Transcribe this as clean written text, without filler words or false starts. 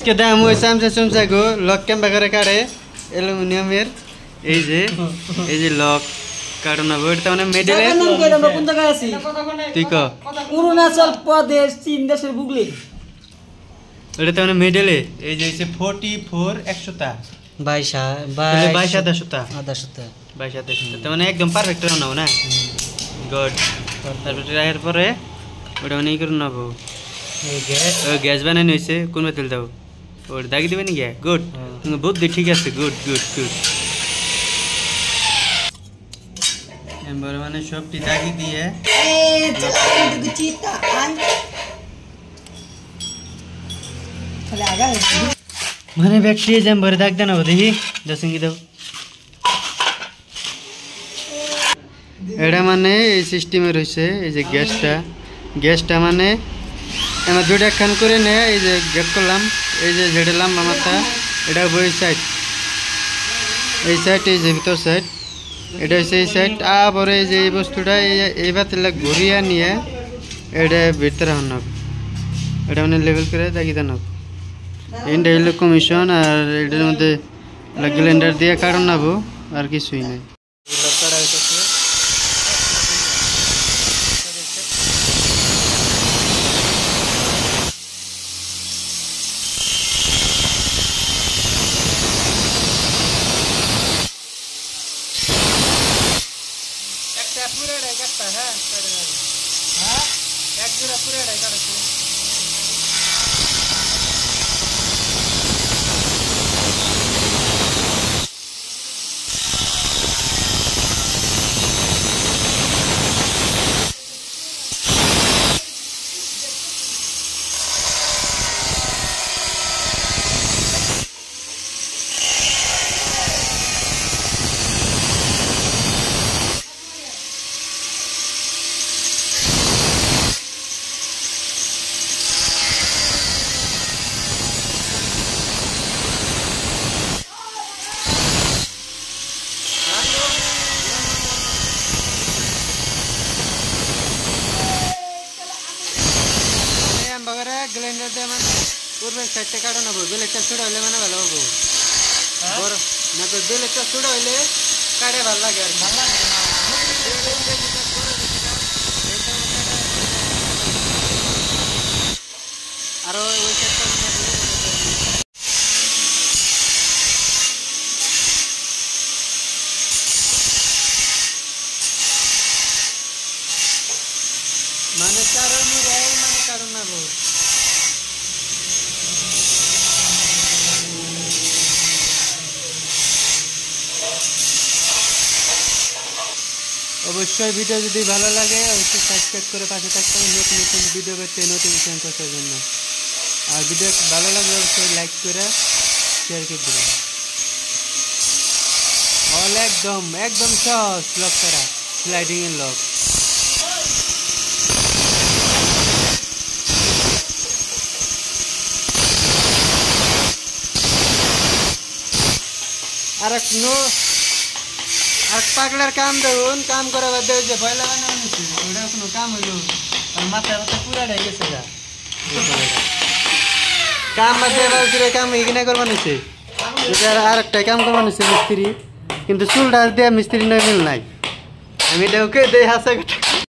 इसके दाम हुए सामसा को लक कैम बगैरह काटे एलुमिनियमेर এই যে লক কারণ না ওইটা মানে মেডেলে নাম কই আমরা কোন জায়গায় আছি তুই ক অরুণাচল প্রদেশ চীন দেশের বুগলি ওইটা মানে মেডেলে এই যে 44 100টা 22 আদাশতা তো মানে একদম পারফেক্ট রাও না গুড তারপরে এর পরে ওটা মানে কি করব নাবো এই গ্যাস বানানো হইছে কোন তেল দাও ওর দাগি দিবেন কি গুড বুদ্ধি ঠিক আছে গুড এমবার মানে সবটি দাগি দিয়ে মানে ব্যাটারি এমবার দাগ দেন দেখি দসঙ্গি দাও এটা মানে এই সিস্টেমে রয়েছে এই যে গ্যাসটা মানে আমরা দুইটা খান করে নে এই যে গ্যাপ করলাম এই যে ঝেড়েলাম আমারটা এটা বই সাইড এই সাইড এই যে ভিতর সাইড এটা হচ্ছে এই সাইড আবার এই যে এই বস্তুটা এই বাতিলা ঘুরিয়ে নিয়ে এটা ভিতরে হন এটা মানে লেভেল করে দাগি দেন এটা হলো কমিশন আর এটার মধ্যে গ্রাইন্ডার দিয়ে কাটন নাবো আর কিছুই নাই पूरा डाई काटता है हाँ एक जोड़ा पूरा डाई काटते গ্রাইন্ডার দিয়ে মানে পূর্বের সাইডটা কাটো না বেলেটটা ছোট হইলে মানে ভালো হবো বড় না তো বেলেটটা ছোট হইলে কাটে ভালো লাগে আর ভালো লাগে আর ওই সাইডটা মানে কারণ মানে কারণ না গো অবশ্যই ভিডিও যদি ভালো লাগে অবশ্যই সাবস্ক্রাইব করে পাশে থাকতে হবে নতুন ভিডিও পেতে নোটিফিকেশন করার জন্য আর ভিডিও ভালো লাগলে অবশ্যই লাইক করে শেয়ার করে দিবেন অল একদম সহজ লক করা স্লাইডিং এর লক আর পাগলার কাম দেখুন কাম করা বাদ দিয়ে পয়লা বানানো ওটা কোনো কাম হইলো মাথা পুরা ঢাই গেছে যা কাম বাদে কাম এখানে করবানো আর একটা কাম করবানো মিস্ত্রি কিন্তু চুলটা দিয়ে মিস্ত্রি নয় মিল নাই আমি এটা ওকে দেই হাসা